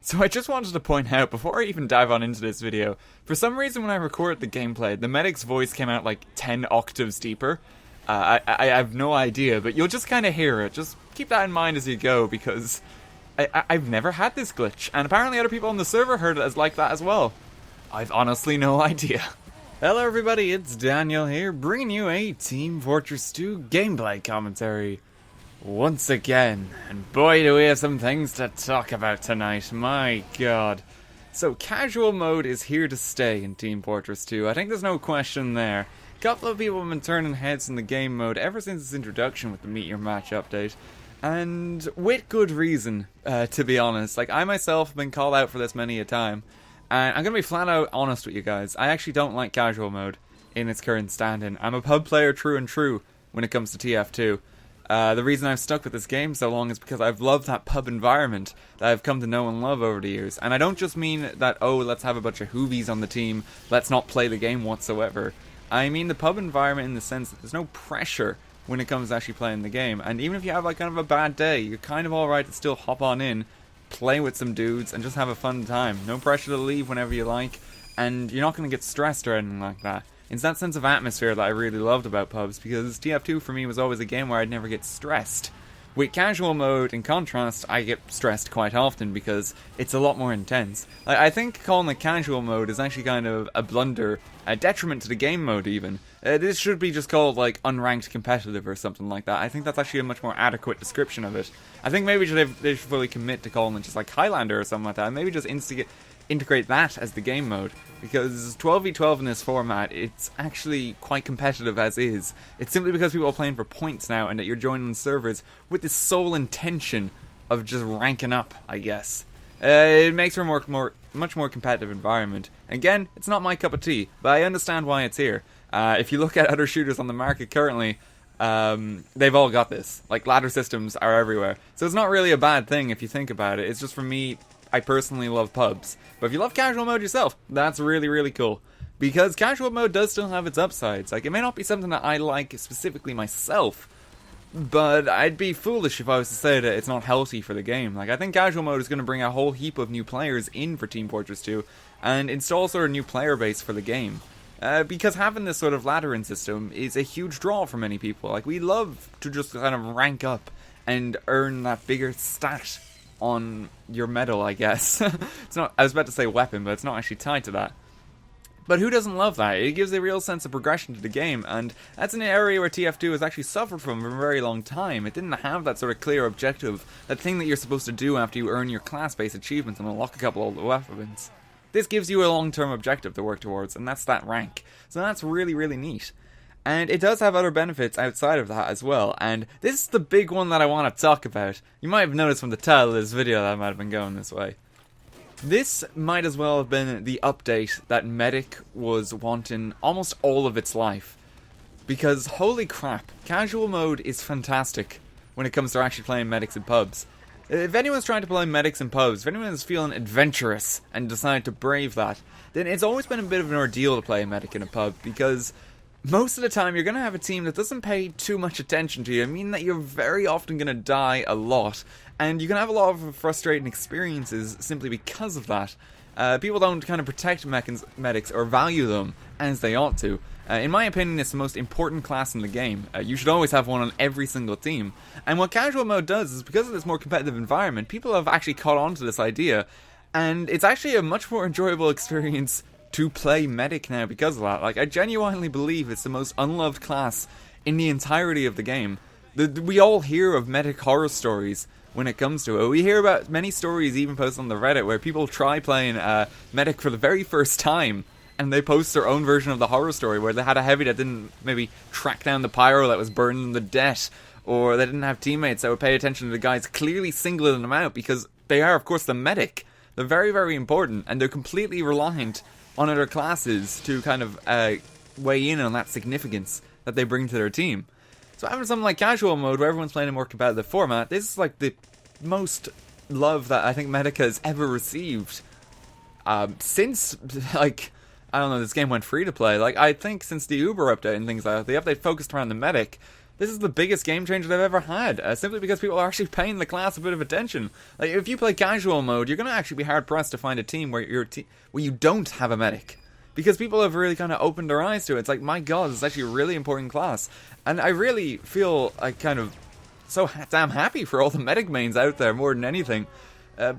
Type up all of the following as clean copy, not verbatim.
So I just wanted to point out, before I even dive on into this video, for some reason when I recorded the gameplay, the medic's voice came out like 10 octaves deeper. I have no idea, but you'll just kind of hear it. Just keep that in mind as you go, because I've never had this glitch, and apparently other people on the server heard it as like that as well. I've honestly no idea. Hello everybody, it's Daniel here, bringing you a Team Fortress 2 gameplay commentary. Once again, and boy do we have some things to talk about tonight, my god. So casual mode is here to stay in Team Fortress 2, I think there's no question there. A couple of people have been turning heads in the game mode ever since its introduction with the Meet Your Match update. And with good reason, to be honest. Like, I myself have been called out for this many a time. And I'm going to be flat out honest with you guys. I actually don't like casual mode in its current stand-in. I'm a pub player true and true when it comes to TF2. The reason I've stuck with this game so long is because I've loved that pub environment that I've come to know and love over the years. And I don't just mean that, oh, let's have a bunch of hoovies on the team, let's not play the game whatsoever. I mean the pub environment in the sense that there's no pressure when it comes to actually playing the game. And even if you have like kind of a bad day, you're kind of alright to still hop on in, play with some dudes, and just have a fun time. No pressure to leave whenever you like, and you're not going to get stressed or anything like that. It's that sense of atmosphere that I really loved about pubs, because TF2 for me was always a game where I'd never get stressed. With casual mode, in contrast, I get stressed quite often because it's a lot more intense. I think calling it casual mode is actually kind of a blunder, a detriment to the game mode even. This should be just called like unranked competitive or something like that. I think that's actually a much more adequate description of it. I think maybe they should fully commit to calling it just like Highlander or something like that, and maybe just integrate that as the game mode, because 12v12 in this format, it's actually quite competitive as is. It's simply because people are playing for points now, and that you're joining servers with this sole intention of just ranking up, I guess. It makes for a much more competitive environment. Again, it's not my cup of tea, but I understand why it's here. If you look at other shooters on the market currently, they've all got this. Like, ladder systems are everywhere. So it's not really a bad thing if you think about it. It's just, for me, I personally love pubs. But if you love casual mode yourself, that's really, really cool. Because casual mode does still have its upsides. Like, it may not be something that I like specifically myself, but I'd be foolish if I was to say that it's not healthy for the game. Like, I think casual mode is going to bring a whole heap of new players in for Team Fortress 2, and install sort of a new player base for the game. Because having this sort of laddering system is a huge draw for many people. Like, we love to just kind of rank up and earn that bigger stat on your medal, I guess. It's not, I was about to say weapon, but it's not actually tied to that. But who doesn't love that? It gives a real sense of progression to the game, and that's an area where TF2 has actually suffered from for a very long time. It didn't have that sort of clear objective, that thing that you're supposed to do after you earn your class-based achievements and unlock a couple of weapons. This gives you a long-term objective to work towards, and that's that rank. So that's really, really neat. And it does have other benefits outside of that as well, and this is the big one that I want to talk about. You might have noticed from the title of this video that I might have been going this way. This might as well have been the update that Medic was wanting almost all of its life. Because holy crap, casual mode is fantastic when it comes to actually playing medics in pubs. If anyone's trying to play medics in pubs, if anyone is feeling adventurous and decide to brave that, then it's always been a bit of an ordeal to play a medic in a pub, because most of the time you're going to have a team that doesn't pay too much attention to you. I mean that you're very often going to die a lot, and you can have a lot of frustrating experiences simply because of that. People don't kind of protect medics or value them as they ought to. In my opinion, it's the most important class in the game. You should always have one on every single team. And what casual mode does is, because of this more competitive environment, people have actually caught on to this idea, and it's actually a much more enjoyable experience to play medic now because of that. Like, I genuinely believe it's the most unloved class in the entirety of the game. We all hear of medic horror stories when it comes to it. We hear about many stories even posted on the Reddit where people try playing medic for the very first time, and they post their own version of the horror story where they had a heavy that didn't maybe track down the pyro that was burned in the debt, or they didn't have teammates that would pay attention to the guys clearly singling them out, because they are, of course, the medic. They're very, very important, and they're completely reliant on other classes to kind of weigh in on that significance that they bring to their team. So having something like casual mode where everyone's playing a more competitive format, this is like the most love that I think Medica has ever received since, like, I don't know, this game went free to play. Like, I think since the Uber update and things like that, the update focused around the medic, this is the biggest game changer they've ever had, simply because people are actually paying the class a bit of attention. Like, if you play casual mode, you're going to actually be hard-pressed to find a team where you don't have a medic. Because people have really kind of opened their eyes to it. It's like, my god, it's actually a really important class. And I really feel like kind of so damn happy for all the medic mains out there more than anything.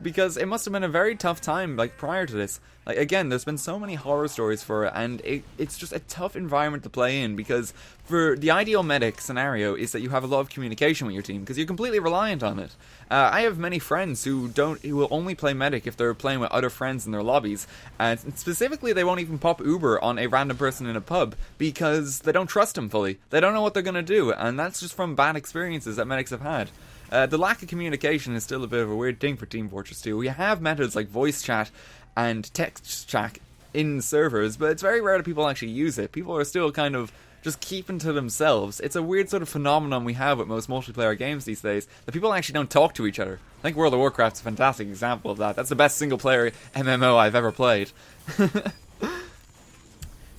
Because it must have been a very tough time, like, prior to this. Like, again, there's been so many horror stories for it, and it's just a tough environment to play in, because for the ideal medic scenario is that you have a lot of communication with your team, because you're completely reliant on it. I have many friends who will only play medic if they're playing with other friends in their lobbies, and specifically they won't even pop Uber on a random person in a pub, because they don't trust him fully. They don't know what they're going to do, and that's just from bad experiences that medics have had. The lack of communication is still a bit of a weird thing for Team Fortress 2. We have methods like voice chat and text chat in servers, but it's very rare that people actually use it. People are still kind of just keeping to themselves. It's a weird sort of phenomenon we have with most multiplayer games these days, that people actually don't talk to each other. I think World of Warcraft's a fantastic example of that. That's the best single player MMO I've ever played.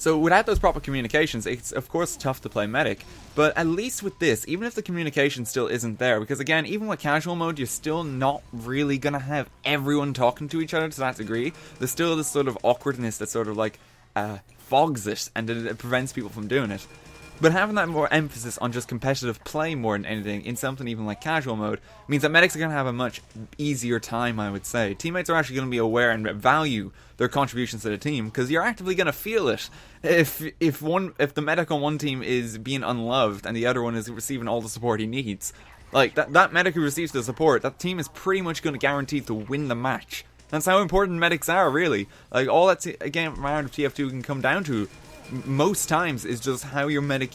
So without those proper communications, it's of course tough to play medic, but at least with this, even if the communication still isn't there, because again, even with casual mode, you're still not really gonna have everyone talking to each other to that degree. There's still this sort of awkwardness that sort of like fogs it, and it prevents people from doing it. But having that more emphasis on just competitive play more than anything in something even like casual mode means that medics are going to have a much easier time, I would say. Teammates are actually going to be aware and value their contributions to the team, because you're actively going to feel it. If the medic on one team is being unloved and the other one is receiving all the support he needs, like that medic who receives the support, that team is pretty much going to guarantee to win the match. That's how important medics are, really. Like, all that again round of TF2 can come down to most times is just how your medic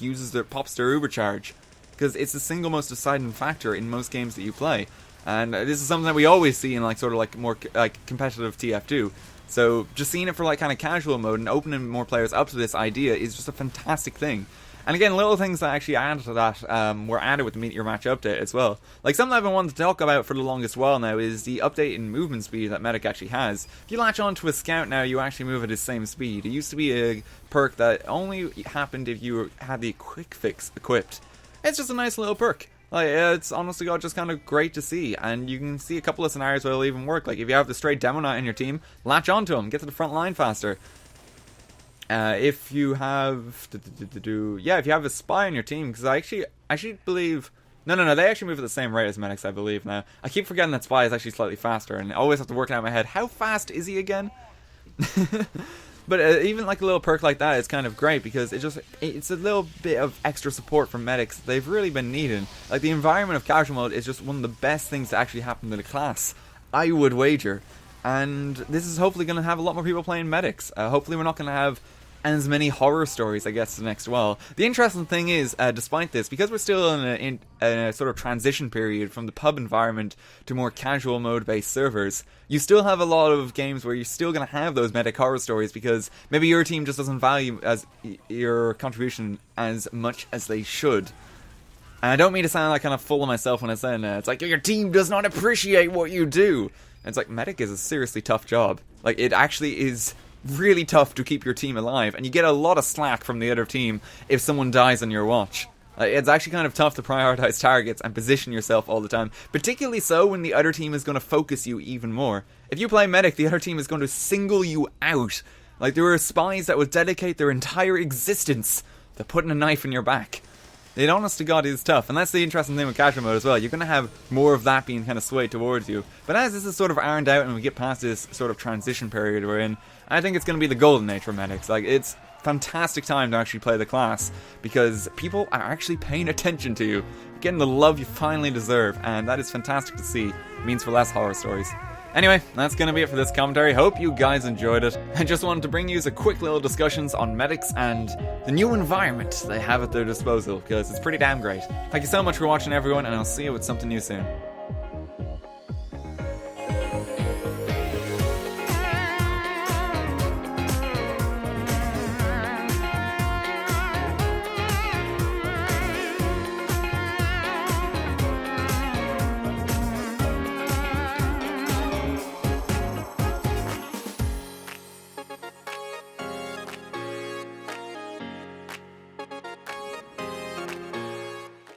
pops their Uber charge, because it's the single most deciding factor in most games that you play, and this is something that we always see in like sort of like more like competitive TF2. So just seeing it for like kind of casual mode and opening more players up to this idea is just a fantastic thing. And again, little things that actually added to that were added with the Meet Your Match update as well. Like, something I've been wanting to talk about for the longest while now is the update in movement speed that Medic actually has. If you latch onto a Scout now, you actually move at the same speed. It used to be a perk that only happened if you had the Quick Fix equipped. It's just a nice little perk. Like, it's honestly just kind of great to see, and you can see a couple of scenarios where it'll even work. Like, if you have the straight Demo Knight in your team, latch onto him, get to the front line faster. If you have if you have a spy on your team, because I actually believe no, they actually move at the same rate as medics, I believe now. I keep forgetting that spy is actually slightly faster, and I always have to work it out in my head. How fast is he again? But even like a little perk like that is kind of great, because it's a little bit of extra support from medics they've really been needing. Like, the environment of casual mode is just one of the best things to actually happen to the class, I would wager. And this is hopefully going to have a lot more people playing medics. Hopefully we're not going to have as many horror stories, I guess, the next while. The interesting thing is, despite this, because we're still in a sort of transition period from the pub environment to more casual mode-based servers, you still have a lot of games where you're still going to have those medic horror stories, because maybe your team just doesn't value your contribution as much as they should. And I don't mean to sound like kind of full of myself when I say that. It's like, your team does not appreciate what you do. And it's like, medic is a seriously tough job. Like, it actually is really tough to keep your team alive, and you get a lot of slack from the other team if someone dies on your watch. It's actually kind of tough to prioritize targets and position yourself all the time, particularly so when the other team is going to focus you even more. If you play medic, the other team is going to single you out. Like, there are spies that would dedicate their entire existence to putting a knife in your back. It, honest to God, is tough, and that's the interesting thing with casual mode as well. You're going to have more of that being kind of swayed towards you. But as this is sort of ironed out and we get past this sort of transition period we're in, I think it's going to be the golden age for medics. Like, it's fantastic time to actually play the class, because people are actually paying attention to you, getting the love you finally deserve, and that is fantastic to see. It means for less horror stories. Anyway, that's going to be it for this commentary. Hope you guys enjoyed it. I just wanted to bring you some quick little discussions on medics and the new environment they have at their disposal, because it's pretty damn great. Thank you so much for watching, everyone, and I'll see you with something new soon.